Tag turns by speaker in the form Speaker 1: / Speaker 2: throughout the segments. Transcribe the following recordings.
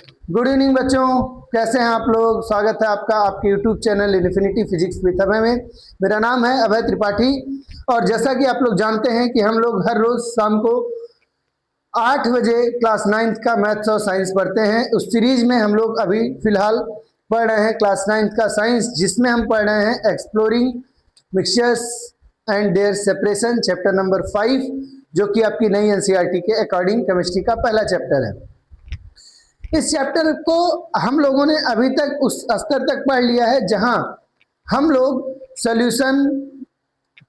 Speaker 1: Good evening बच्चों, कैसे हैं आप लोग। स्वागत है आपका आपके YouTube channel infinity physics with Abhay में। मेरा नाम है अभय त्रिपाठी और जैसा कि आप लोग जानते हैं कि हम लोग हर रोज शाम को 8 बजे क्लास 9th का मैथ्स और साइंस पढ़ते हैं। उस सीरीज में हम लोग अभी फिलहाल पढ़ रहे हैं क्लास 9th का साइंस, जिसमें हम पढ़ रहे हैं exploring mixtures and their separation, chapter number 5, जो कि आपकी नई एनसीईआरटी के अकॉर्डिंग केमिस्ट्री का पहला चैप्टर है। इस चैप्टर को हम लोगों ने अभी तक उस स्तर तक पढ़ लिया है जहां हम लोग सॉल्यूशन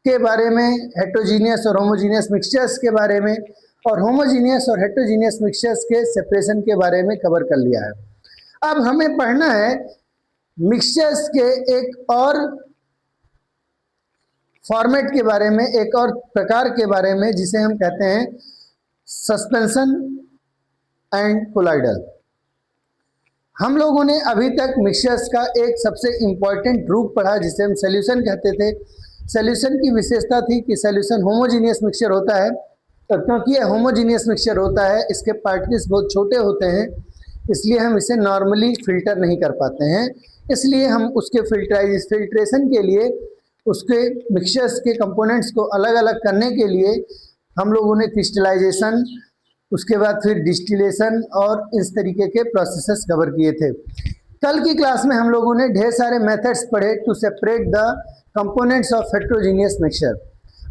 Speaker 1: के बारे में, हेट्रोजीनियस और होमोजीनियस मिक्सचर्स के बारे में और होमोजीनियस और हेट्रोजीनियस मिक्सचर्स के सेपरेशन के बारे में कवर कर लिया है। अब हमें पढ़ना है मिक्सचर्स के एक और फॉर्मेट के बारे में, एक और प्रकार के बारे में, जिसे हम कहते हैं सस्पेंशन एंड कोलाइडल। हम लोगों ने अभी तक मिक्सचर्स का एक सबसे इम्पॉर्टेंट रूप पढ़ा जिसे हम सॉल्यूशन कहते थे। सॉल्यूशन की विशेषता थी कि सॉल्यूशन होमोजीनियस मिक्सचर होता है, और क्योंकि यह होमोजीनियस मिक्सचर होता है, इसके पार्टिकल्स बहुत छोटे होते हैं, इसलिए हम इसे नॉर्मली फिल्टर नहीं कर पाते हैं। इसलिए हम उसके फिल्ट्रेशन के लिए, उसके मिक्सचर्स के कंपोनेंट्स को अलग अलग करने के लिए हम लोगों ने क्रिस्टलाइजेशन, उसके बाद फिर डिस्टिलेशन और इस तरीके के प्रोसेसेस कवर किए थे। कल की क्लास में हम लोगों ने ढेर सारे मेथड्स पढ़े to separate the components of heterogeneous mixture.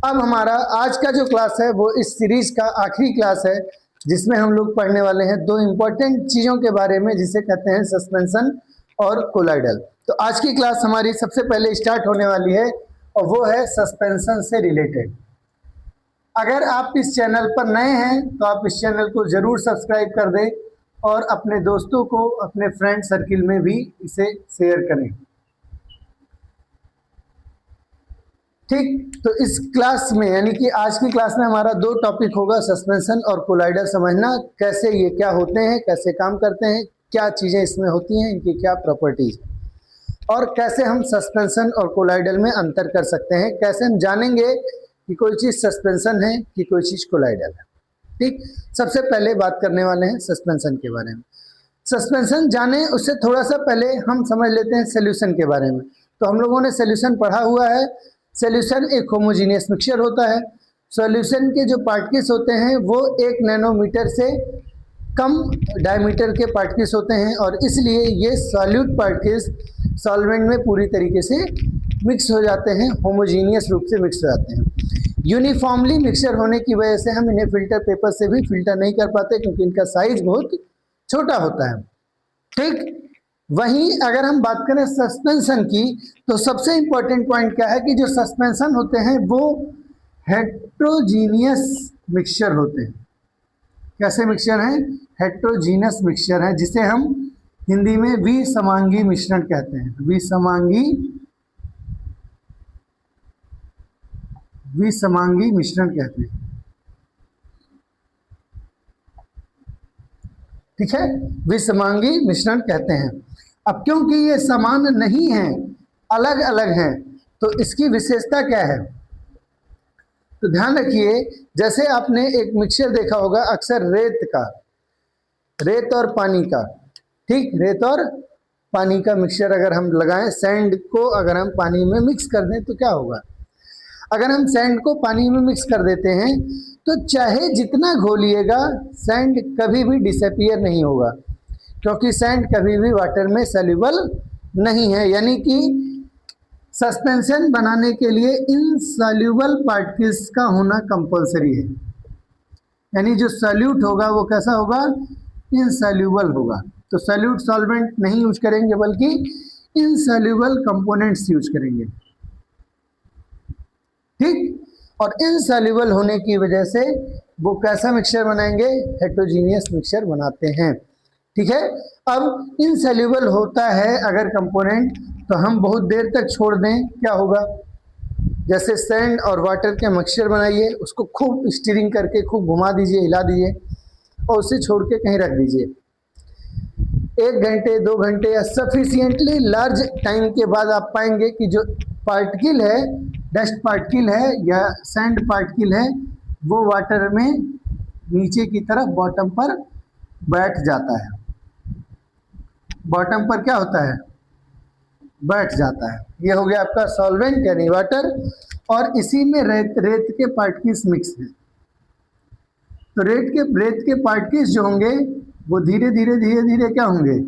Speaker 1: अब हमारा आज का जो क्लास है वो इस सीरीज का आखिरी क्लास है, जिसमें हम लोग पढ़ने वाले हैं दो इम्पोर्टेंट चीज़ों के बारे में, जिसे कहते हैं सस्पेंशन और कोलाइडल। तो आज की क्लास हमारी सबसे पहले स्टार्ट होने वाली है और वो है सस्पेंशन से रिलेटेड। अगर आप इस चैनल पर नए हैं तो आप इस चैनल को ज़रूर सब्सक्राइब कर दें और अपने दोस्तों को, अपने फ्रेंड सर्किल में भी इसे शेयर करें। ठीक, तो इस क्लास में, यानी कि आज की क्लास में हमारा दो टॉपिक होगा, सस्पेंशन और कोलाइडल समझना, कैसे ये क्या होते हैं, कैसे काम करते हैं, क्या चीज़ें इसमें होती हैं, इनकी क्या प्रॉपर्टीज, और कैसे हम सस्पेंशन और कोलाइडल में अंतर कर सकते हैं, कैसे हम जानेंगे कि कोई चीज़ सस्पेंशन है कि कोई चीज़ कोलाइडल है। ठीक, सबसे पहले बात करने वाले हैं सस्पेंशन के बारे में। सस्पेंशन जाने उससे थोड़ा सा पहले हम समझ लेते हैं सॉल्यूशन के बारे में। तो हम लोगों ने सॉल्यूशन पढ़ा हुआ है। सॉल्यूशन एक होमोजीनियस मिक्सचर होता है। सॉल्यूशन के जो पार्टिकल्स होते हैं वो 1 नैनोमीटर से कम डायमीटर के पार्टिकल्स होते हैं, और इसलिए ये सॉल्यूट पार्टिकल्स सॉल्वेंट में पूरी तरीके से मिक्स हो जाते हैं, होमोजीनियस रूप से मिक्स हो जाते हैं। यूनिफॉर्मली मिक्सचर होने की वजह से हम इन्हें फिल्टर पेपर से भी फिल्टर नहीं कर पाते, क्योंकि इनका साइज बहुत छोटा होता है। ठीक, वहीं अगर हम बात करें सस्पेंशन की, तो सबसे इंपॉर्टेंट पॉइंट क्या है कि जो सस्पेंशन होते हैं वो हेट्रोजीनियस मिक्सचर होते हैं। कैसे मिक्सचर हैं? हेट्रोजीनियस मिक्सचर है, जिसे हम हिंदी में विसमांगी मिश्रण कहते हैं। विसमांगी मिश्रण कहते हैं। ठीक है, विसमांगी मिश्रण कहते हैं। अब क्योंकि ये समान नहीं है, अलग अलग हैं, तो इसकी विशेषता क्या है? तो ध्यान रखिए, जैसे आपने एक मिक्सचर देखा होगा अक्सर रेत और पानी का। ठीक, रेत और पानी का मिक्सचर अगर हम लगाएं, सैंड को अगर हम पानी में मिक्स कर दें तो क्या होगा? अगर हम सैंड को पानी में मिक्स कर देते हैं तो चाहे जितना घोलिएगा, सैंड कभी भी डिसअपीयर नहीं होगा, क्योंकि सैंड कभी भी वाटर में सॉल्यूबल नहीं है। यानी कि सस्पेंशन बनाने के लिए इनसॉल्यूबल पार्टिकल्स का होना कंपलसरी है। यानी जो सॉल्यूट होगा वो कैसा होगा? इनसॉल्यूबल होगा। तो सॉल्यूट सॉल्वेंट नहीं यूज करेंगे, बल्कि इनसॉल्यूबल कंपोनेंट्स यूज करेंगे। ठीक, और इनसॉल्यूबल होने की वजह से वो कैसा मिक्सचर बनाएंगे? हेट्रोजीनियस मिक्सचर बनाते हैं। ठीक है, अब इनसॉल्यूबल होता है अगर कंपोनेंट, तो हम बहुत देर तक छोड़ दें, क्या होगा? जैसे सैंड और वाटर के मिक्सचर बनाइए, उसको खूब स्टीरिंग करके खूब घुमा दीजिए, हिला दीजिए और उसे छोड़ के कहीं रख दीजिए। 1 घंटे 2 घंटे या सफिशिएंटली लार्ज टाइम के बाद आप पाएंगे कि जो पार्टिकल है, डस्ट पार्टिकल है या सैंड पार्टिकल है, वो वाटर में नीचे की तरफ बॉटम पर बैठ जाता है। बॉटम पर क्या होता है, बैठ जाता है। ये हो गया आपका सॉल्वेंट यानी वाटर, और इसी में रेत रेत के पार्टिकल्स मिक्स हैं। तो रेत के पार्टिकल्स जो होंगे वो धीरे धीरे धीरे धीरे क्या होंगे,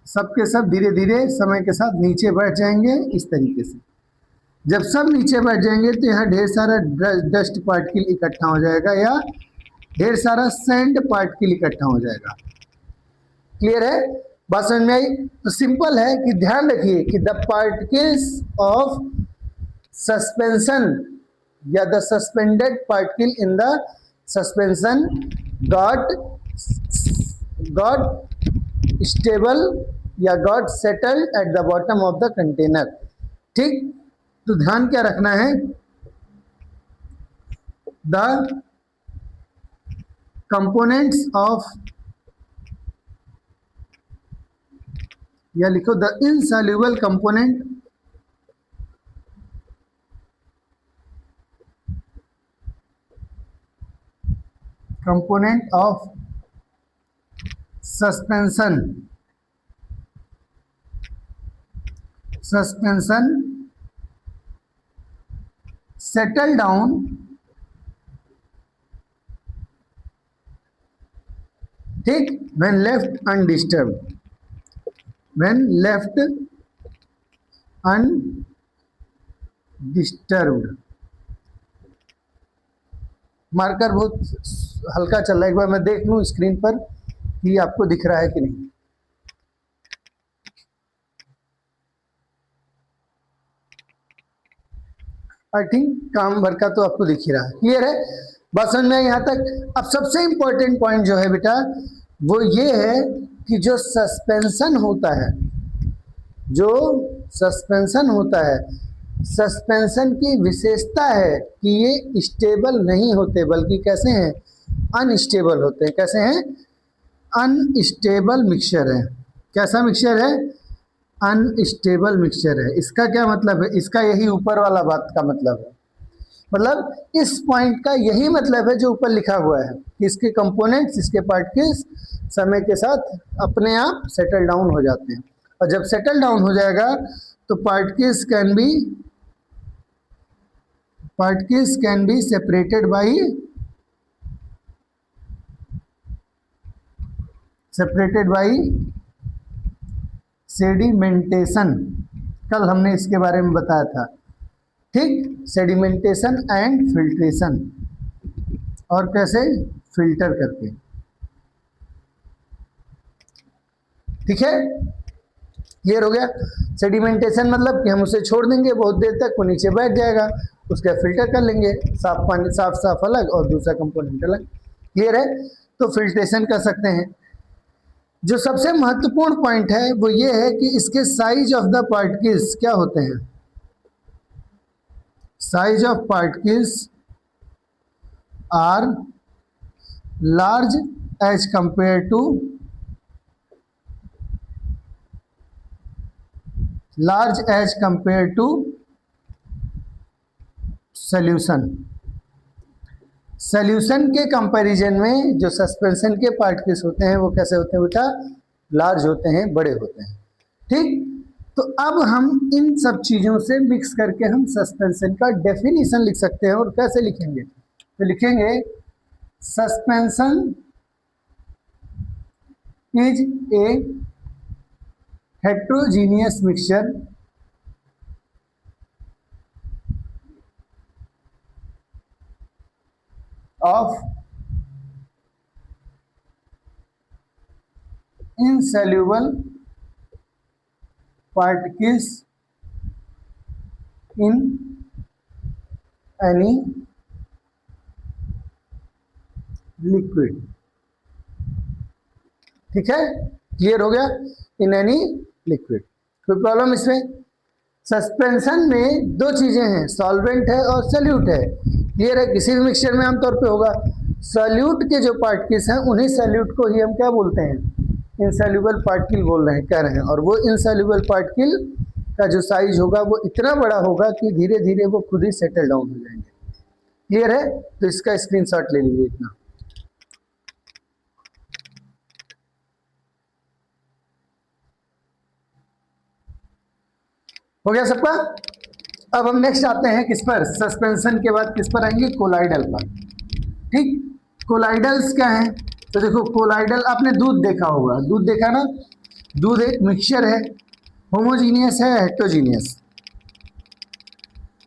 Speaker 1: सबके सब धीरे धीरे समय के साथ नीचे बैठ जाएंगे इस तरीके से। जब सब नीचे बैठ जाएंगे तो यहाँ ढेर सारा डस्ट पार्टिकल इकट्ठा हो जाएगा या ढेर सारा सैंड पार्टिकल इकट्ठा हो जाएगा। क्लियर है, बात समझ में आई? तो सिंपल है कि ध्यान रखिए कि द पार्टिकल्स ऑफ सस्पेंशन या the suspended particle in the suspension got stable या got settled at the bottom of the container. ठीक, तो ध्यान क्या रखना है, द कंपोनेंट्स ऑफ, या लिखो the insoluble component of suspension settle down ठीक when left undisturbed, मार्कर बहुत हल्का चल रहा है, एक बार मैं देख लूं स्क्रीन पर कि आपको दिख रहा है कि नहीं। आई थिंक काम भर का तो आपको दिख ही रहा है। क्लियर है, बात समझ में आई यहाँ तक? अब सबसे इंपॉर्टेंट पॉइंट जो है बेटा वो ये है कि जो सस्पेंशन होता है, जो सस्पेंशन होता है, सस्पेंशन की विशेषता है कि ये स्टेबल नहीं होते बल्कि कैसे हैं, अनस्टेबल होते हैं। कैसे हैं, अनस्टेबल मिक्सचर है। कैसा मिक्सचर है, अनस्टेबल मिक्सचर है। इसका क्या मतलब है, इसका यही ऊपर वाला बात का मतलब है, मतलब इस पॉइंट का यही मतलब है जो ऊपर लिखा हुआ है कि इसके कंपोनेंट्स, इसके पार्टिकल्स समय के साथ अपने आप सेटल डाउन हो जाते हैं, और जब सेटल डाउन हो जाएगा तो particles can be separated by sedimentation. कल हमने इसके बारे में बताया था। ठीक, सेडिमेंटेशन एंड फिल्ट्रेशन, और कैसे फिल्टर करके। ठीक है, क्लियर हो गया? सेडिमेंटेशन मतलब कि हम उसे छोड़ देंगे बहुत देर तक, वो नीचे बैठ जाएगा, उसका फिल्टर कर लेंगे, साफ पानी साफ अलग और दूसरा कंपोनेंट अलग। क्लियर है, तो फिल्ट्रेशन कर सकते हैं। जो सबसे महत्वपूर्ण पॉइंट है वो ये है कि इसके साइज ऑफ द पार्टिकल्स क्या होते हैं, size of particles are large as compare to solution के कंपैरिजन में जो सस्पेंशन के पार्टिकल्स होते हैं वो कैसे होते हैं बेटा, लार्ज होते हैं, बड़े होते हैं। ठीक, तो अब हम इन सब चीजों से मिक्स करके हम सस्पेंशन का डेफिनेशन लिख सकते हैं। और कैसे लिखेंगे, तो लिखेंगे suspension is a heterogeneous mixture of insoluble particles in any liquid। ठीक है, क्लियर हो गया? In any liquid. कोई प्रॉब्लम इसमें? सस्पेंशन में दो चीजें हैं, सॉल्वेंट है और सल्यूट है। क्लियर है, किसी भी मिक्सचर में आमतौर पे होगा। सॉल्यूट के जो पार्टिकल्स हैं उन्हीं सॉल्यूट को ही हम क्या बोलते हैं, इनसॉल्युबल पार्टिकल बोल रहे हैं, कह रहे हैं। और वो इनसॉल्युबल पार्टिकल का जो साइज होगा वो इतना बड़ा होगा कि धीरे धीरे वो खुद ही सेटल डाउन हो जाएंगे। क्लियर है, तो इसका स्क्रीनशॉट ले लीजिए इतना। हो गया सबका। अब हम नेक्स्ट आते हैं किस पर, सस्पेंशन के बाद किस पर आएंगे, कोलाइडल पर। ठीक, कोलाइडल्स क्या हैं, तो देखो कोलाइडल, आपने दूध देखा होगा, दूध देखा ना, दूध एक मिक्सचर है, होमोजीनियस है हेट्रोजीनियस,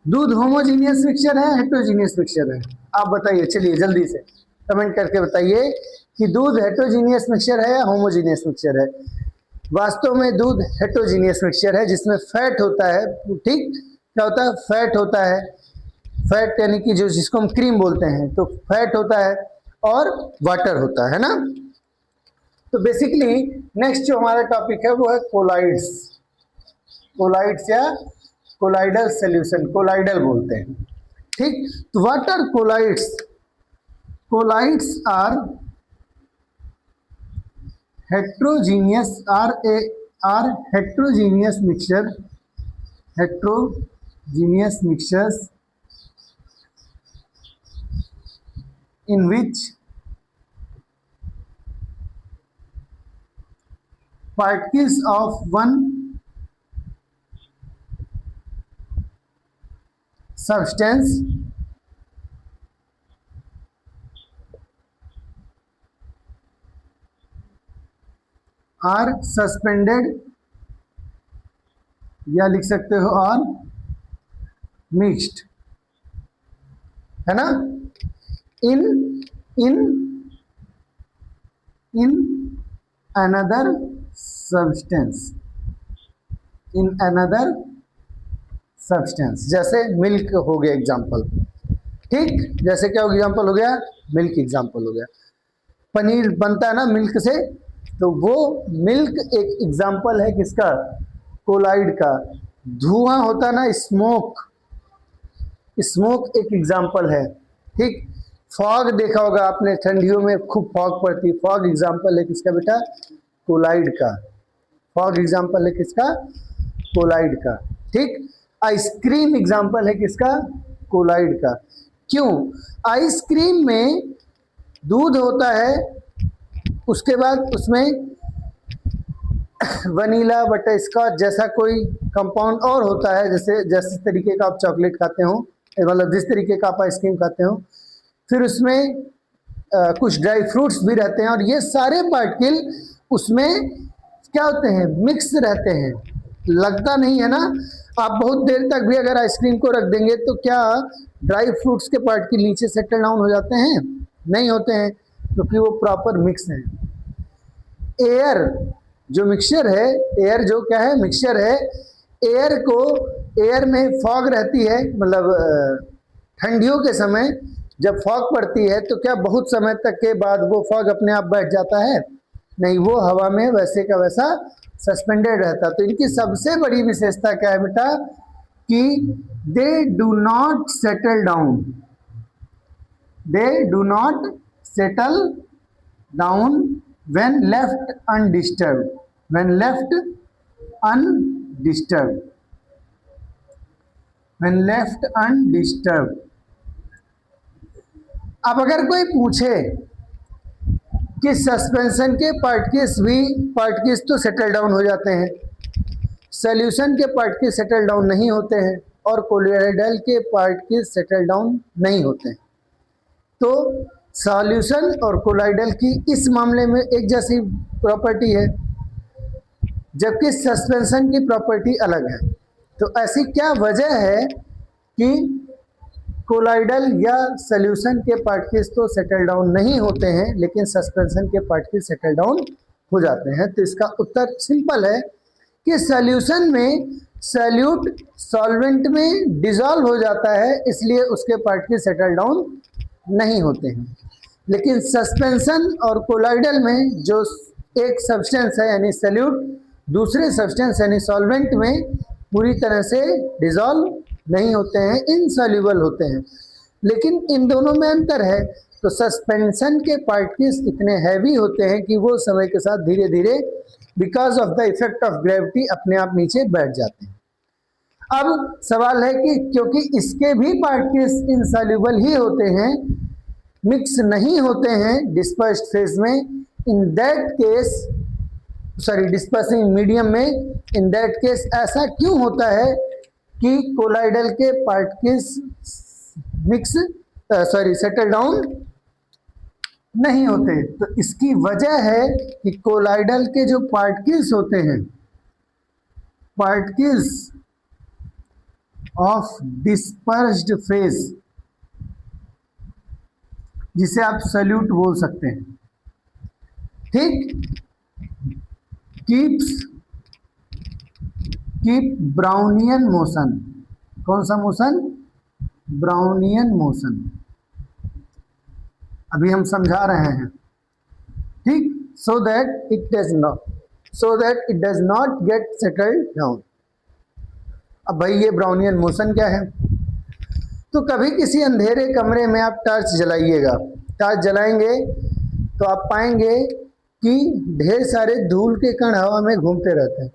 Speaker 1: दूध होमोजीनियस मिक्सचर है हेट्रोजीनियस मिक्सचर है, आप बताइए, चलिए जल्दी से कमेंट करके बताइए कि दूध हेट्रोजीनियस मिक्सचर है या होमोजीनियस मिक्सचर है। वास्तव में दूध हेट्रोजीनियस मिक्सचर है जिसमें फैट होता है। ठीक, क्या होता है, फैट होता है, फैट यानी कि जो जिसको हम क्रीम बोलते हैं, तो फैट होता है और वाटर होता है ना। तो बेसिकली नेक्स्ट जो हमारा टॉपिक है वो है कोलाइड्स, कोलाइड्स या कोलाइडल सॉल्यूशन, कोलाइडल बोलते हैं। ठीक, तो what are colloids, colloids are heterogeneous are heterogeneous mixtures in which particles of one substance are suspended, या लिख सकते हो और मिक्स्ड, है ना, in in in another substance, in another substance, जैसे मिल्क हो गया एग्जाम्पल। ठीक, जैसे क्या एग्जाम्पल हो गया, मिल्क एग्जाम्पल हो गया। पनीर बनता है ना मिल्क से, तो वो मिल्क एक एग्जाम्पल है किसका, कोलाइड का। धुआं होता है ना, स्मोक, स्मोक एक एग्जाम्पल है। ठीक, फॉग देखा होगा आपने, ठंडियों में खूब फॉग पड़ती, फॉग एग्जाम्पल है किसका बेटा, कोलाइड का, फॉग एग्जाम्पल है किसका, कोलाइड का। ठीक, आइसक्रीम एग्जाम्पल है किसका, कोलाइड का। क्यों, आइसक्रीम में दूध होता है, उसके बाद उसमें वनीला बटर स्कॉच जैसा कोई कंपाउंड और होता है, जैसे जिस तरीके का आप चॉकलेट खाते हो, मतलब जिस तरीके का आप आइसक्रीम खाते हो, फिर उसमें कुछ ड्राई फ्रूट्स भी रहते हैं, और ये सारे पार्टिकल उसमें क्या होते हैं, मिक्स रहते हैं। लगता नहीं है ना, आप बहुत देर तक भी अगर आइसक्रीम को रख देंगे तो क्या ड्राई फ्रूट्स के पार्टिकल नीचे सेटल डाउन हो जाते हैं, नहीं होते हैं, क्योंकि वो प्रॉपर मिक्स है। एयर जो मिक्सचर है, एयर जो क्या है, मिक्सचर है, एयर को, एयर में फॉग रहती है, मतलब ठंडियों के समय जब फॉग पड़ती है तो क्या बहुत समय तक के बाद वो फॉग अपने आप बैठ जाता है, नहीं, वो हवा में वैसे का वैसा सस्पेंडेड रहता। तो इनकी सबसे बड़ी विशेषता क्या है बेटा, कि they do not settle down, they do not settle down when left undisturbed, when left undisturbed, when left undisturbed। अब अगर कोई पूछे कि सस्पेंशन के पार्टिकल्स तो सेटल डाउन हो जाते हैं, सॉल्यूशन के पार्टिकल्स सेटल डाउन नहीं होते हैं, और कोलाइडल के पार्टिकल्स सेटल डाउन नहीं होते हैं, तो सॉल्यूशन और कोलाइडल की इस मामले में एक जैसी प्रॉपर्टी है, जबकि सस्पेंशन की प्रॉपर्टी अलग है। तो ऐसी क्या वजह है कि कोलाइडल या सॉल्यूशन के पार्टिकल्स तो सेटल डाउन नहीं होते हैं, लेकिन सस्पेंशन के पार्टिकल्स सेटल डाउन हो जाते हैं? तो इसका उत्तर सिंपल है कि सॉल्यूशन में सॉल्यूट सॉल्वेंट में डिसॉल्व हो जाता है, इसलिए उसके पार्टिकल्स सेटल डाउन नहीं होते हैं। लेकिन सस्पेंशन और कोलाइडल में जो एक सब्सटेंस है यानी सॉल्यूट, दूसरे सब्सटेंस यानी सॉल्वेंट में पूरी तरह से डिसॉल्व नहीं होते हैं, इनसॉल्युबल होते हैं। लेकिन इन दोनों में अंतर है। तो सस्पेंशन के पार्टिकल्स इतने हैवी होते हैं कि वो समय के साथ धीरे धीरे because of the effect of gravity अपने आप नीचे बैठ जाते हैं। अब सवाल है कि क्योंकि इसके भी पार्टिकल्स इनसॉल्युबल ही होते हैं, मिक्स नहीं होते हैं डिस्पर्स्ड फेज में, in that case dispersing medium में, इन दैट केस ऐसा क्यों होता है कि कोलाइडल के पार्टिकल्स मिक्स सेटल डाउन नहीं होते। तो इसकी वजह है कि कोलाइडल के जो पार्टिकल्स होते हैं, पार्टिकल्स ऑफ डिस्पर्स्ड फेज, जिसे आप सल्यूट बोल सकते हैं, ठीक, कीप ब्राउनियन मोशन। कौन सा मोशन? Brownian motion. अभी हम समझा रहे हैं, ठीक, so that it does not get settled down. अब भाई ये ब्राउनियन मोशन क्या है? तो कभी किसी अंधेरे कमरे में आप टॉर्च जलाइएगा, टॉर्च जलाएंगे तो आप पाएंगे कि ढेर सारे धूल के कण हवा में घूमते रहते हैं,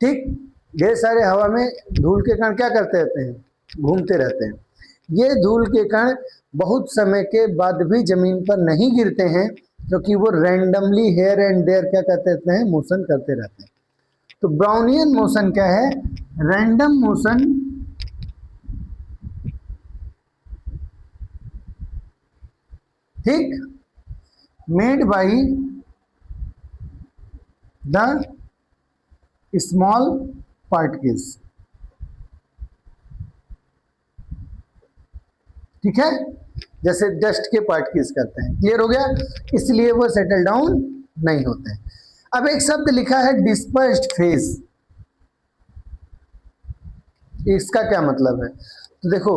Speaker 1: ठीक, ढेर सारे हवा में धूल के कण क्या करते रहते हैं? घूमते रहते हैं। ये धूल के कण बहुत समय के बाद भी जमीन पर नहीं गिरते हैं, क्योंकि वो रैंडमली हेयर एंड देयर क्या करते रहते हैं? मोशन करते रहते हैं। तो ब्राउनियन मोशन क्या है? रैंडम मोशन, ठीक, made by the small particles, ठीक है, जैसे डस्ट के पार्टिकल्स करते हैं। क्लियर हो गया? इसलिए वो सेटल डाउन नहीं होते हैं। अब एक शब्द लिखा है डिस्पर्स्ड फेज, इसका क्या मतलब है? तो देखो,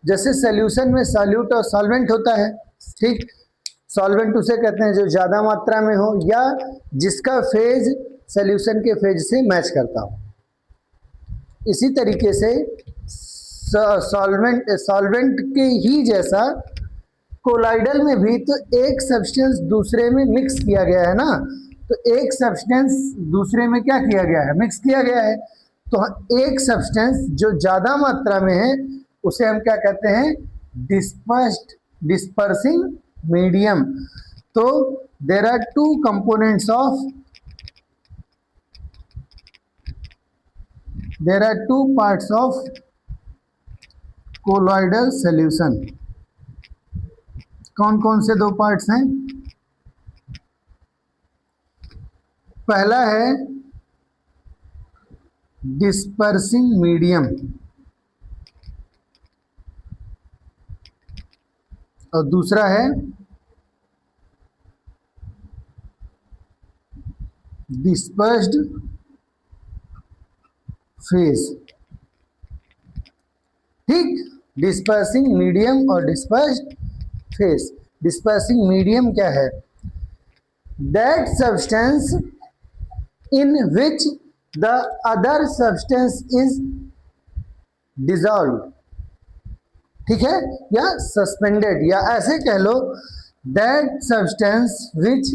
Speaker 1: जैसे सॉल्यूशन में सॉल्यूट और सॉल्वेंट होता है, ठीक, सॉल्वेंट उसे कहते हैं जो ज्यादा मात्रा में हो या जिसका फेज सॉल्यूशन के फेज से मैच करता हो। इसी तरीके से सॉल्वेंट के ही जैसा कोलाइडल में भी तो एक सब्सटेंस दूसरे में मिक्स किया गया है ना, तो एक सब्सटेंस दूसरे में क्या किया गया है? मिक्स किया गया है। तो एक सब्सटेंस जो ज्यादा मात्रा में है उसे हम क्या कहते हैं? Dispersing medium. तो there are two components of, there are two parts of colloidal solution. कौन कौन से दो पार्ट्स हैं? पहला है डिस्पर्सिंग मीडियम और दूसरा है डिस्पर्स्ड फेज, ठीक, डिस्पर्सिंग मीडियम और डिस्पर्स्ड फेज। डिस्पर्सिंग मीडियम क्या है? That substance in which the other substance is dissolve, ठीक है, या सस्पेंडेड, या ऐसे कह लो that substance which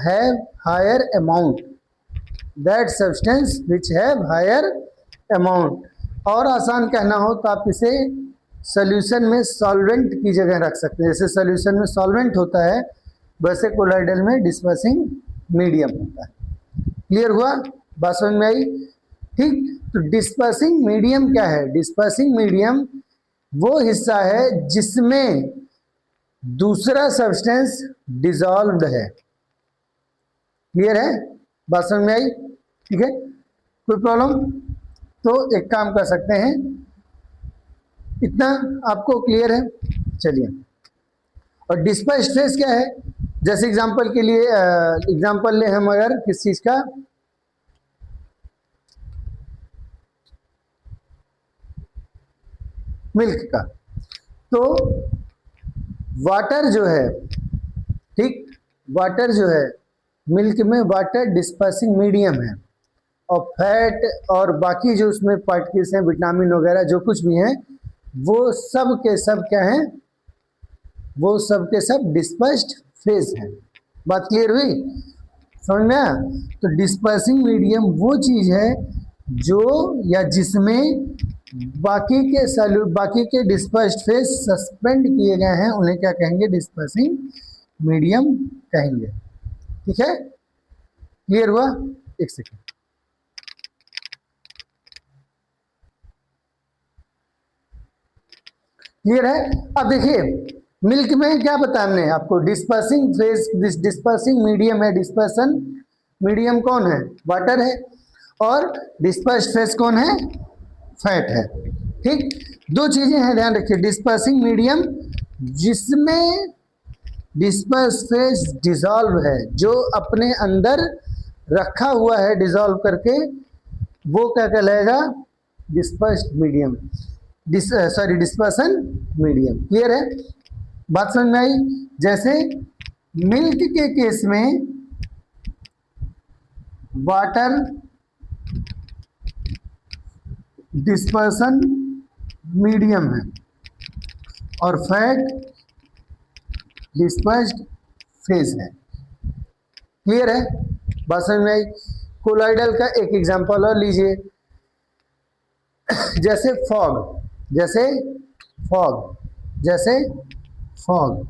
Speaker 1: have higher amount, that substance which have higher amount. और आसान कहना हो तो आप इसे सॉल्यूशन में सॉल्वेंट की जगह रख सकते हैं। जैसे सॉल्यूशन में सॉल्वेंट होता है वैसे कोलाइडल में डिस्पर्सिंग मीडियम होता है। क्लियर हुआ? बात समझ में आई? ठीक, तो डिस्पर्सिंग मीडियम क्या है? डिस्पर्सिंग मीडियम वो हिस्सा है जिसमें दूसरा सब्सटेंस डिसॉल्व्ड है। क्लियर है? बात समझ में आई? ठीक है, कोई प्रॉब्लम? तो एक काम कर सकते हैं, इतना आपको क्लियर है? चलिए, और डिस्पर्स्ड फेज क्या है? जैसे एग्जांपल के लिए एग्जांपल ले हम अगर किस चीज का, मिल्क का, तो वाटर जो है, ठीक, वाटर जो है मिल्क में वाटर डिस्पर्सिंग मीडियम है, और फैट और बाकी जो उसमें पार्टिकल्स हैं, विटामिन वगैरह जो कुछ भी हैं, वो सब के सब क्या हैं? वो सब के सब डिस्पर्स्ड फेज हैं। बात क्लियर हुई? समझ में आया? तो डिस्पर्सिंग मीडियम वो चीज है जो या जिसमें बाकी के डिस्पर्स्ड फेज सस्पेंड किए गए हैं, उन्हें क्या कहेंगे? डिस्पर्सिंग मीडियम कहेंगे। ठीक है, क्लियर हुआ? एक सेकेंड। क्लियर है। अब देखिए मिल्क में क्या बताया हमने आपको, डिस्पर्सिंग फेज, डिस्पर्सिंग मीडियम है, डिस्पर्सन मीडियम कौन है, वाटर है, और डिस्पर्स फेज कौन है, फैट है। ठीक, दो चीजें हैं ध्यान रखिए, डिस्पर्सिंग मीडियम जिसमें डिस्पर्स फेज डिसॉल्व है, जो अपने अंदर रखा हुआ है डिसॉल्व करके, वो क्या कहलाएगा, dispersed medium, dispersion medium. Clear है, बात समझ में आई। जैसे मिल्क के केस में वाटर डिस्पर्सन मीडियम है और फैट डिस्पर्स्ड फेज है। क्लियर है, बात समझ में आई। कोलाइडल का एक एग्जांपल और लीजिए, जैसे फॉग, जैसे फॉग, जैसे फॉग,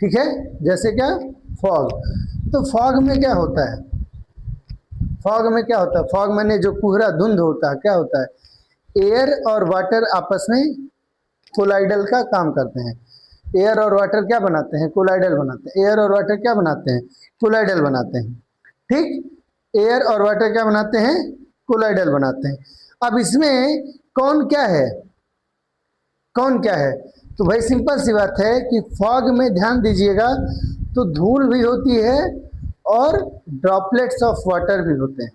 Speaker 1: ठीक है, जैसे क्या, फॉग। तो फॉग में क्या होता है, फॉग में क्या होता है, फॉग में जो कोहरा धुंध होता है, क्या होता है, एयर और वाटर आपस में कोलाइडल का काम करते हैं। एयर और वाटर क्या बनाते हैं, कोलाइडल बनाते हैं। एयर और वाटर क्या बनाते हैं, कोलाइडल बनाते हैं। ठीक, एयर और वाटर क्या बनाते हैं, कोलाइडल बनाते हैं। अब इसमें कौन क्या है, कौन क्या है, तो भाई सिंपल सी बात है कि फॉग में ध्यान दीजिएगा तो धूल भी होती है और ड्रॉपलेट्स ऑफ वाटर भी होते हैं,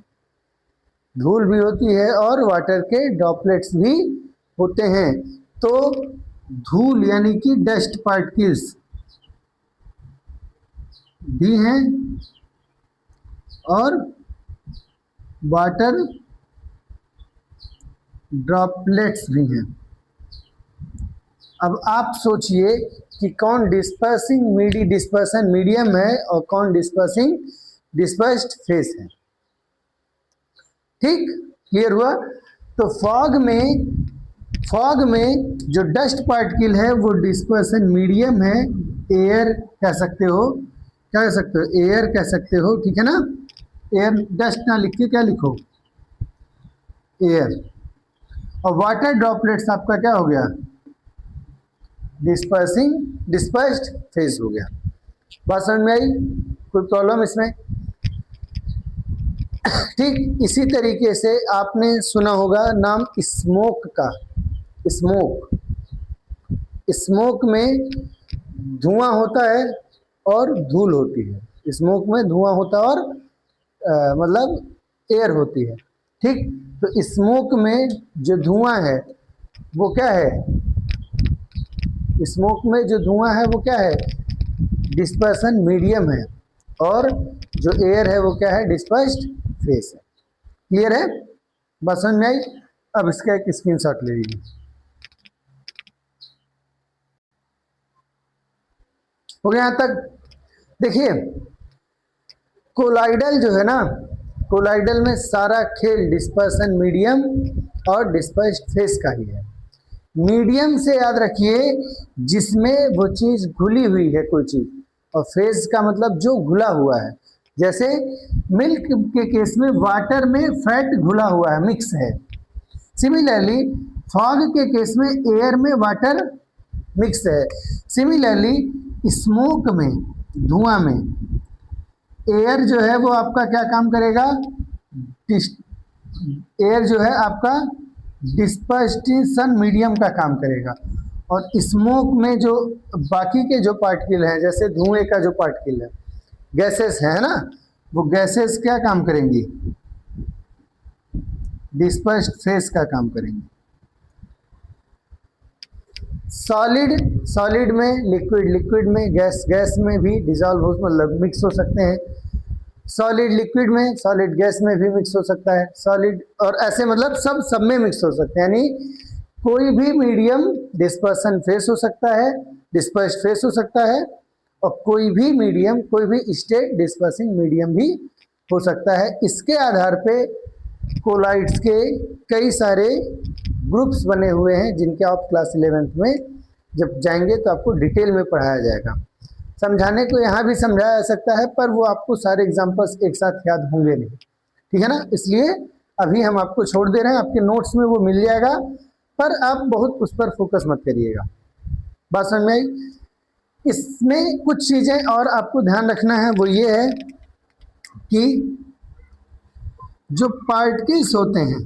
Speaker 1: धूल भी होती है और वाटर के ड्रॉपलेट्स भी होते हैं। तो धूल यानी कि डस्ट पार्टिकल्स भी हैं और वाटर ड्रॉपलेट्स भी हैं। अब आप सोचिए कि कौन डिस्पर्सन मीडियम है और कौन डिस्पर्स्ड फेज है। ठीक, क्लियर हुआ। तो फॉग में जो डस्ट पार्टिकल है वो डिस्पर्सन मीडियम है, एयर कह सकते हो, क्या कह सकते हो, एयर कह सकते हो, ठीक है ना। एयर डस्ट ना लिख के क्या लिखो, एयर। और वाटर ड्रॉपलेट्स आपका क्या हो गया, डिस्पर्स्ड फेज हो गया। बात समझ में आई, कोई प्रॉब्लम इसमें। ठीक, इसी तरीके से आपने सुना होगा नाम स्मोक का, स्मोक में धुआं होता है और धूल होती है। स्मोक में धुआं होता है और मतलब एयर होती है। ठीक, तो स्मोक में जो धुआं है वो क्या है, स्मोक में जो धुआं है वो क्या है, डिस्पर्सन मीडियम है, और जो एयर है वो क्या है, डिस्पर्स्ड फेज है। क्लियर है, बस समझ में आई। अब इसका एक स्क्रीनशॉट ले लीजिए। हो गया यहां तक। देखिए कोलाइडल जो है ना, कोलाइडल में सारा खेल डिस्पर्सन मीडियम और डिस्पर्स्ड फेज का ही है। मीडियम से याद रखिए जिसमें वो चीज घुली हुई है कोई चीज, और फेज का मतलब जो घुला हुआ है। जैसे मिल्क के केस में वाटर में फैट घुला हुआ है, मिक्स है। सिमिलरली फॉग के केस में एयर में वाटर मिक्स है। सिमिलरली स्मोक में, धुआं में, एयर जो है वो आपका क्या काम करेगा, एयर जो है आपका डिस्पर्सन मीडियम का काम करेगा, और स्मोक में जो बाकी के जो पार्टिकल हैं, जैसे धुएं का जो पार्टिकल है, गैसेस है ना, वो गैसेस क्या काम करेंगी, डिस्पर्स्ड फेज का काम करेंगे। सॉलिड में, लिक्विड में, गैस में भी डिजॉल्व हो, मतलब मिक्स हो सकते हैं। सॉलिड लिक्विड में, सॉलिड गैस में भी मिक्स हो सकता है, सॉलिड और ऐसे मतलब सब में मिक्स हो सकते हैं। यानी कोई भी मीडियम डिस्पर्सन फेस हो सकता है, डिस्पर्स्ड फेस हो सकता है, और कोई भी मीडियम, कोई भी स्टेट डिस्पर्सिंग मीडियम भी हो सकता है। इसके आधार पे कोलाइड्स के कई सारे ग्रुप्स बने हुए हैं, जिनके आप क्लास 11th में जब जाएंगे तो आपको डिटेल में पढ़ाया जाएगा। समझाने को यहाँ भी समझाया जा सकता है, पर वो आपको सारे एग्जांपल्स एक साथ याद होंगे नहीं, ठीक है ना। इसलिए अभी हम आपको छोड़ दे रहे हैं, आपके नोट्स में वो मिल जाएगा, पर आप बहुत उस पर फोकस मत करिएगा। बात समझ में आई? इसमें कुछ चीजें और आपको ध्यान रखना है, वो ये है कि जो पार्टिकल्स होते हैं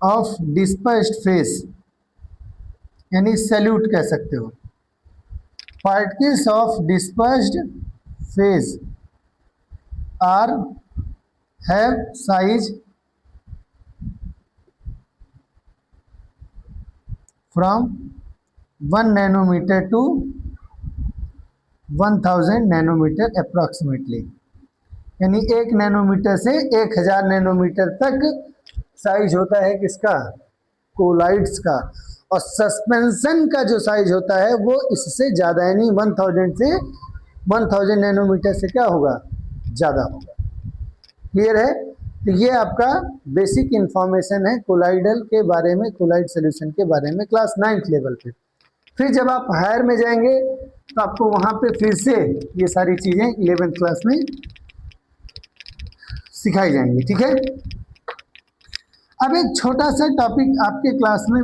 Speaker 1: ऑफ डिस्पर्स्ड फेस, यानी सैल्यूट कह सकते हो, particles of dispersed phase are have size from 1 nanometre to 1000 nanometre approximately, यानी 1 नैनोमीटर से 1000 नैनोमीटर तक साइज होता है किसका? कोलाइड्स का। और सस्पेंशन का जो साइज होता है वो इससे ज़्यादा, यानी 1000 नैनोमीटर से क्या होगा? ज़्यादा होगा। क्लियर है? तो ये आपका बेसिक इंफॉर्मेशन है कोलाइडल के बारे में, कोलाइड सोल्यूशन के बारे में क्लास 9th लेवल पे। फिर जब आप हायर में जाएंगे तो आपको वहाँ पे फिर से ये सारी चीज़ें 11th क्लास में सिखाई जाएंगी। ठीक है? अब एक छोटा सा टॉपिक आपके क्लास में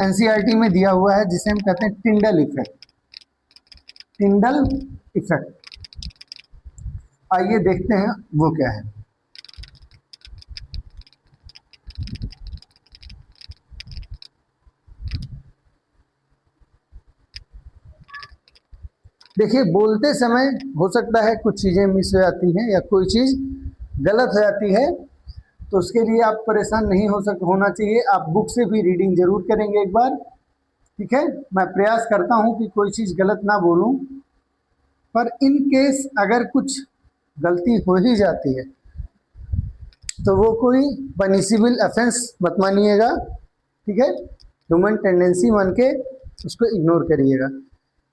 Speaker 1: एनसीईआरटी में दिया हुआ है, जिसे हम कहते हैं टिंडल इफेक्ट। टिंडल इफेक्ट, आइए देखते हैं वो क्या है। देखिए, बोलते समय हो सकता है कुछ चीज़ें मिस हो जाती हैं या कोई चीज़ गलत हो जाती है, तो उसके लिए आप परेशान नहीं होना चाहिए। आप बुक से भी रीडिंग जरूर करेंगे एक बार। ठीक है? मैं प्रयास करता हूं कि कोई चीज़ गलत ना बोलूं, पर इन केस अगर कुछ गलती हो ही जाती है तो वो कोई पनिशेबल ऑफेंस मत मानिएगा। ठीक है? ह्यूमन टेंडेंसी मान के उसको इग्नोर करिएगा।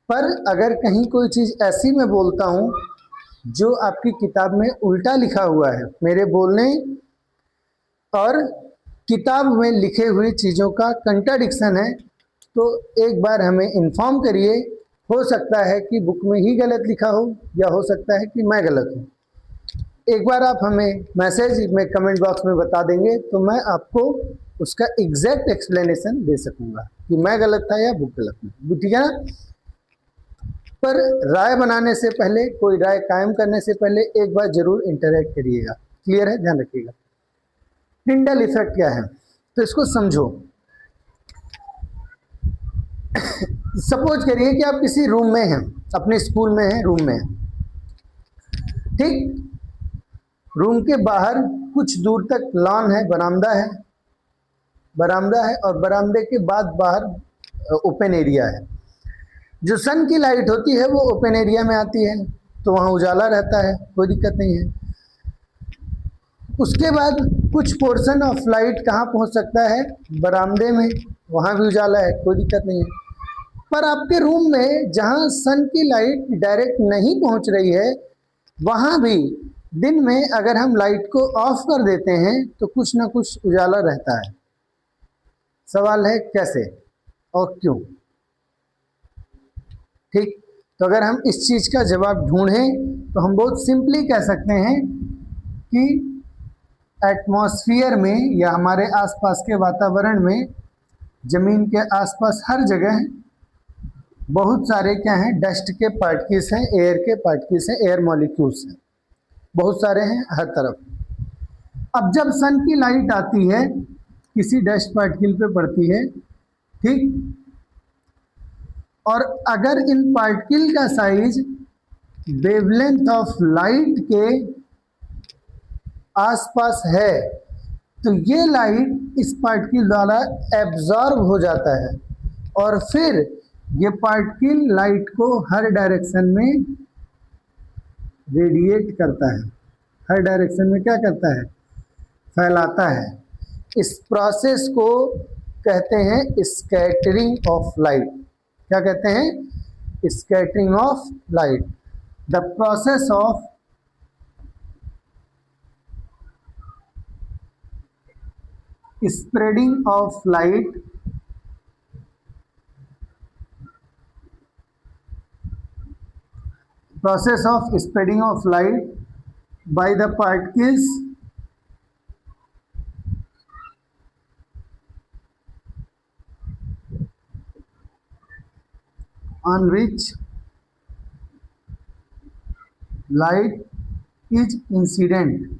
Speaker 1: पर अगर कहीं कोई चीज़ ऐसी मैं बोलता हूँ जो आपकी किताब में उल्टा लिखा हुआ है, मेरे बोलने और किताब में लिखे हुई चीज़ों का कंट्राडिक्शन है, तो एक बार हमें इन्फॉर्म करिए। हो सकता है कि बुक में ही गलत लिखा हो या हो सकता है कि मैं गलत हूँ। एक बार आप हमें मैसेज में कमेंट बॉक्स में बता देंगे तो मैं आपको उसका एग्जैक्ट एक्सप्लेनेशन दे सकूंगा कि मैं गलत था या बुक गलत थी। ठीक है ना? पर राय बनाने से पहले, कोई राय कायम करने से पहले एक बार जरूर इंटरेक्ट करिएगा। क्लियर है? ध्यान रखिएगा। टिंडल इफेक्ट क्या है तो इसको समझो। सपोज करिए कि आप किसी रूम में हैं, अपने स्कूल में हैं, रूम में हैं। ठीक? रूम के बाहर कुछ दूर तक लॉन है, बरामदा है और बरामदे के बाद बाहर ओपन एरिया है। जो सन की लाइट होती है वो ओपन एरिया में आती है, तो वहाँ उजाला रहता है, कोई दिक्कत नहीं है। उसके बाद कुछ पोर्शन ऑफ लाइट कहाँ पहुँच सकता है? बरामदे में, वहाँ भी उजाला है, कोई दिक्कत नहीं है। पर आपके रूम में जहाँ सन की लाइट डायरेक्ट नहीं पहुँच रही है, वहाँ भी दिन में अगर हम लाइट को ऑफ कर देते हैं तो कुछ ना कुछ उजाला रहता है। सवाल है कैसे और क्यों? ठीक? तो अगर हम इस चीज़ का जवाब ढूंढें तो हम बहुत सिंपली कह सकते हैं कि एटमॉस्फेयर में या हमारे आसपास के वातावरण में, जमीन के आसपास हर जगह बहुत सारे क्या हैं? डस्ट के पार्टिकल्स हैं, एयर के पार्टिकल्स हैं, एयर मॉलिक्यूल्स हैं, बहुत सारे हैं हर तरफ। अब जब सन की लाइट आती है, किसी डस्ट पार्टिकल पे पड़ती है, ठीक, और अगर इन पार्टिकल का साइज वेवलेंथ ऑफ लाइट के आसपास है तो ये लाइट इस पार्टिकल द्वारा एब्जॉर्ब हो जाता है और फिर ये पार्टिकल लाइट को हर डायरेक्शन में रेडिएट करता है, हर डायरेक्शन में क्या करता है? फैलाता है। इस प्रोसेस को कहते हैं स्कैटरिंग ऑफ लाइट। क्या कहते हैं? Scattering of light. The process of spreading of light process of spreading of light by the particles on which light is incident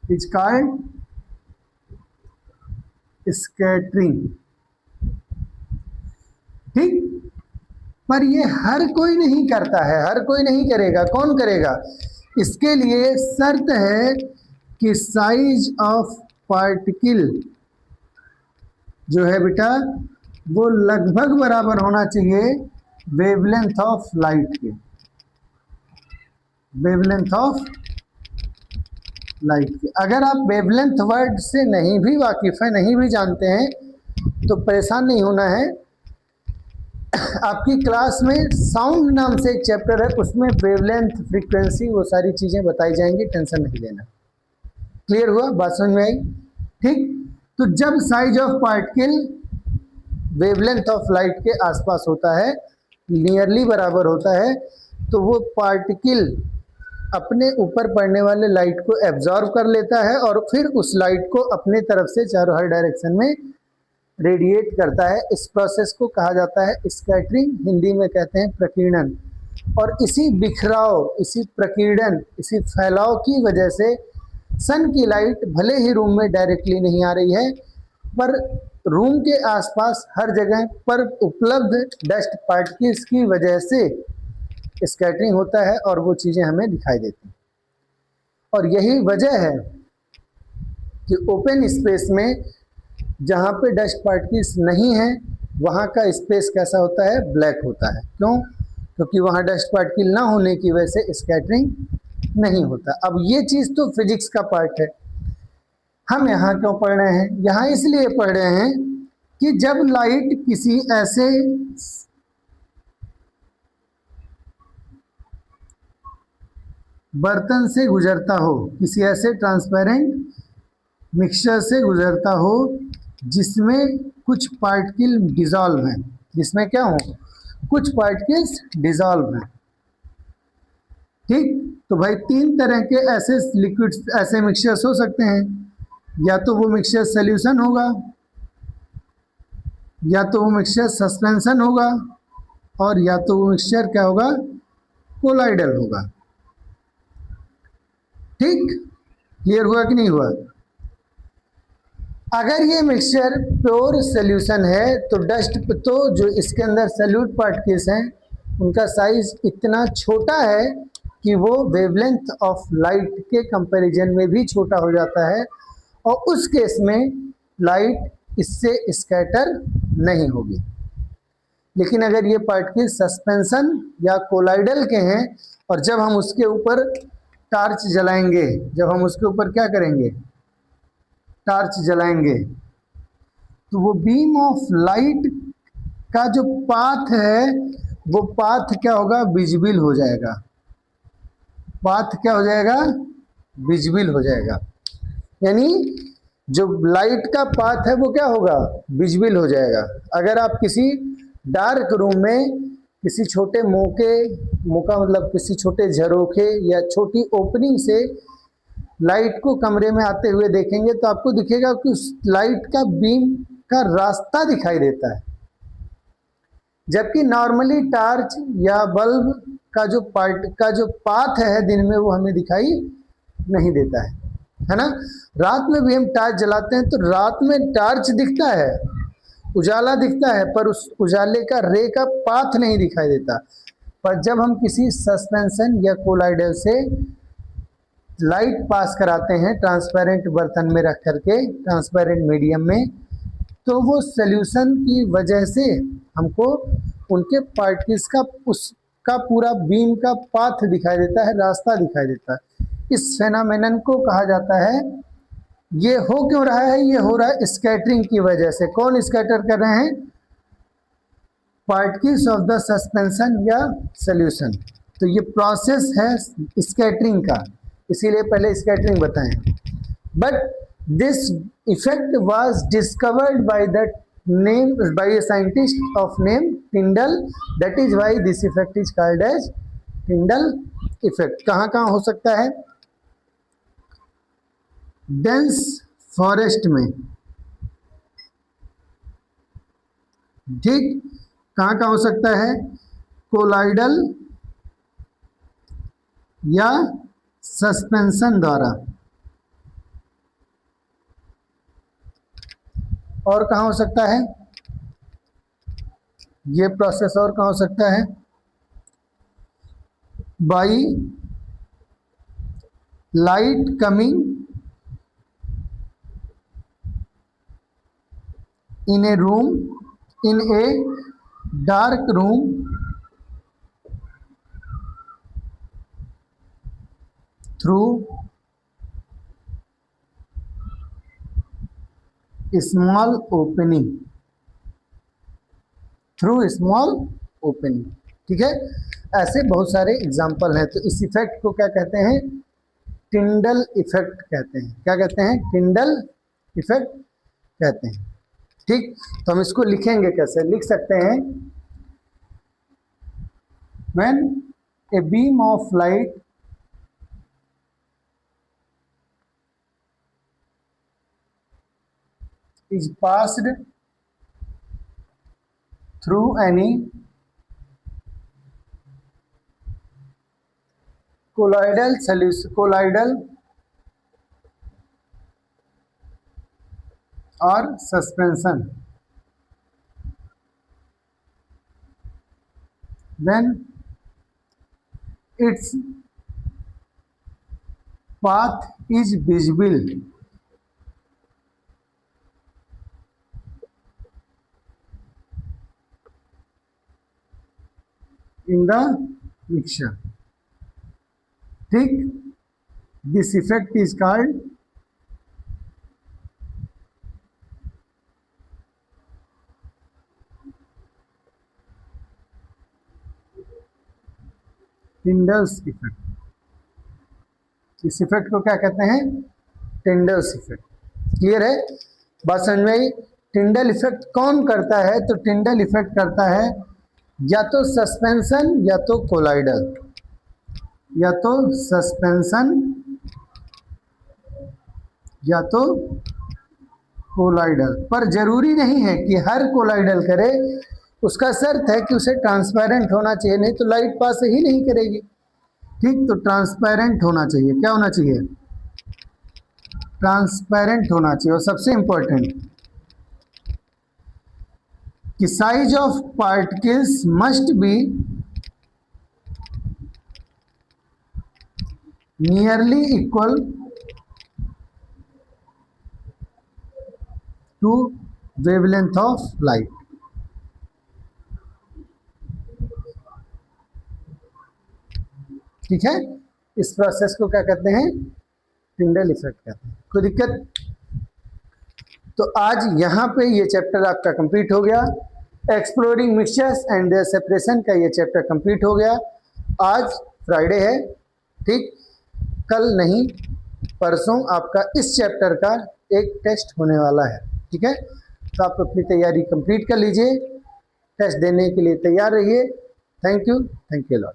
Speaker 1: is called scattering. ठीक, पर ये हर कोई नहीं करता है, हर कोई नहीं करेगा। कौन करेगा? इसके लिए शर्त है कि साइज ऑफ पार्टिकल जो है बेटा वो लगभग बराबर होना चाहिए वेवलेंथ ऑफ लाइट के, वेवलेंथ ऑफ लाइट के। अगर आप वेवलेंथ वर्ड से नहीं भी वाकिफ है, नहीं भी जानते हैं, तो परेशान नहीं होना है। आपकी क्लास में साउंड नाम से एक चैप्टर है, उसमें वेवलेंथ, फ्रीक्वेंसी, वो सारी चीज़ें बताई जाएंगी, टेंशन नहीं लेना। क्लियर हुआ? बात समझ में आई? ठीक, तो जब size of particle wavelength of light के आसपास होता है, नियरली बराबर होता है, तो वो पार्टिकल अपने ऊपर पड़ने वाले लाइट को एब्जॉर्ब कर लेता है और फिर उस लाइट को अपने तरफ से चारों हर डायरेक्शन में रेडिएट करता है। इस प्रोसेस को कहा जाता है स्कैटरिंग, हिंदी में कहते हैं प्रकीर्णन। और इसी बिखराव, इसी प्रकीर्णन, इसी फैलाव की वजह से सन की लाइट भले ही रूम में डायरेक्टली नहीं आ रही है, पर रूम के आसपास हर जगह पर उपलब्ध डस्ट पार्टिकल्स की वजह से स्कैटरिंग होता है और वो चीज़ें हमें दिखाई देती हैं। और यही वजह है कि ओपन स्पेस में जहाँ पे डस्ट पार्टिकल्स नहीं हैं, वहाँ का स्पेस कैसा होता है? ब्लैक होता है। क्यों? क्योंकि वहाँ डस्ट पार्टिकल ना होने की वजह से स्कैटरिंग नहीं होता। अब ये चीज़ तो फिजिक्स का पार्ट है। हम यहाँ क्यों पढ़ रहे हैं? यहाँ इसलिए पढ़ रहे हैं कि जब लाइट किसी ऐसे बर्तन से गुजरता हो, किसी ऐसे ट्रांसपेरेंट मिक्सचर से गुजरता हो जिसमें कुछ पार्टिकल डिसॉल्व हैं, जिसमें क्या हो? कुछ पार्टिकल्स डिसॉल्व हैं। ठीक, तो भाई तीन तरह के ऐसे लिक्विड्स, ऐसे मिक्सचर्स हो सकते हैं। या तो वो मिक्सचर सॉल्यूशन होगा, या तो वो मिक्सचर सस्पेंशन होगा, और या तो वो मिक्सचर क्या होगा? कोलाइडल होगा। ठीक, क्लियर हुआ कि नहीं हुआ? अगर ये मिक्सचर प्योर सॉल्यूशन है तो डस्ट, तो जो इसके अंदर सॉल्यूट पार्टिकल्स हैं उनका साइज इतना छोटा है कि वो वेवलेंथ ऑफ लाइट के कंपैरिजन में भी छोटा हो जाता है, और उस केस में लाइट इससे स्कैटर नहीं होगी। लेकिन अगर ये पार्टिकल सस्पेंशन या कोलाइडल के हैं, और जब हम उसके ऊपर टार्च जलाएंगे, जब हम उसके ऊपर क्या करेंगे? टार्च जलाएंगे, तो वो बीम ऑफ लाइट का जो पाथ है, वो पाथ क्या होगा? विजिबल हो जाएगा। पाथ क्या हो जाएगा? विजिबल हो जाएगा। यानी जो लाइट का पाथ है वो क्या होगा? विजिबल हो जाएगा। अगर आप किसी डार्क रूम में किसी छोटे मौका मतलब किसी छोटे झरोखे या छोटी ओपनिंग से लाइट को कमरे में आते हुए देखेंगे, तो आपको दिखेगा कि उस लाइट का बीम का रास्ता दिखाई देता है। जबकि नॉर्मली टार्च या बल्ब का जो पाथ है दिन में, वो हमें दिखाई नहीं देता है ना? रात में भी हम टार्च जलाते हैं तो रात में टार्च दिखता है, उजाला दिखता है, पर उस उजाले का रे का पाथ नहीं दिखाई देता। पर जब हम किसी सस्पेंशन या कोलाइडल से लाइट पास कराते हैं ट्रांसपेरेंट बर्तन में रख करके, ट्रांसपेरेंट मीडियम में, तो वो सॉल्यूशन की वजह से हमको उनके पार्टिकल्स का उसका पूरा बीम का पाथ दिखाई देता है, रास्ता दिखाई देता है। इस फेनोमेनन को कहा जाता है, ये हो क्यों रहा है? ये हो रहा है स्कैटरिंग की वजह से। कौन स्कैटर कर रहे हैं? पार्टिकल्स ऑफ द सस्पेंशन या सॉल्यूशन। तो ये प्रोसेस है स्कैटरिंग का, इसीलिए पहले स्कैटरिंग बताएं। But this effect was discovered by the named by a scientist of name Tyndall. That is why this effect is called as Tyndall effect. कहाँ कहाँ हो सकता है? डेंस फॉरेस्ट में, ठीक। कहाँ कहाँ हो सकता है? कोलाइडल या सस्पेंशन द्वारा। और कहाँ हो सकता है ये प्रोसेस? और कहाँ हो सकता है? By light coming in A room, in a dark room through small opening, through small opening, ठीक है। ऐसे बहुत सारे एग्जाम्पल हैं। तो इस इफेक्ट को क्या कहते हैं? टिंडल इफेक्ट कहते हैं। क्या कहते हैं? टिंडल इफेक्ट कहते हैं, ठीक। तो हम इसको लिखेंगे कैसे? लिख सकते हैं when a beam of light is passed through any colloidal solution, colloidal or suspension, then its path is visible in the mixture, ठीक। This effect is called Tyndall's effect. इस इफेक्ट को क्या कहते हैं? टिंडल्स इफेक्ट। क्लियर है? बात समझ में आई? टिंडल इफेक्ट कौन करता है? तो टिंडल इफेक्ट करता है या तो सस्पेंशन या तो कोलाइडल, या तो सस्पेंशन या तो कोलाइडल। पर जरूरी नहीं है कि हर कोलाइडल करे, उसका शर्त है कि उसे ट्रांसपेरेंट होना चाहिए, नहीं तो लाइट पास ही नहीं करेगी, ठीक। तो ट्रांसपेरेंट होना चाहिए। क्या होना चाहिए? ट्रांसपेरेंट होना चाहिए। और सबसे इंपॉर्टेंट कि size of particles must be nearly equal to wavelength of light, ठीक है। इस प्रोसेस को क्या कहते हैं? टिंडल इफेक्ट कहते हैं। कोई दिक्कत? तो आज यहाँ पे ये चैप्टर आपका कंप्लीट हो गया। Exploring mixtures and their separation का ये चैप्टर कंप्लीट हो गया। आज फ्राइडे है, ठीक। कल नहीं, परसों आपका इस चैप्टर का एक टेस्ट होने वाला है, ठीक है। तो आप अपनी तैयारी कंप्लीट कर लीजिए, टेस्ट देने के लिए तैयार रहिए। Thank you lot.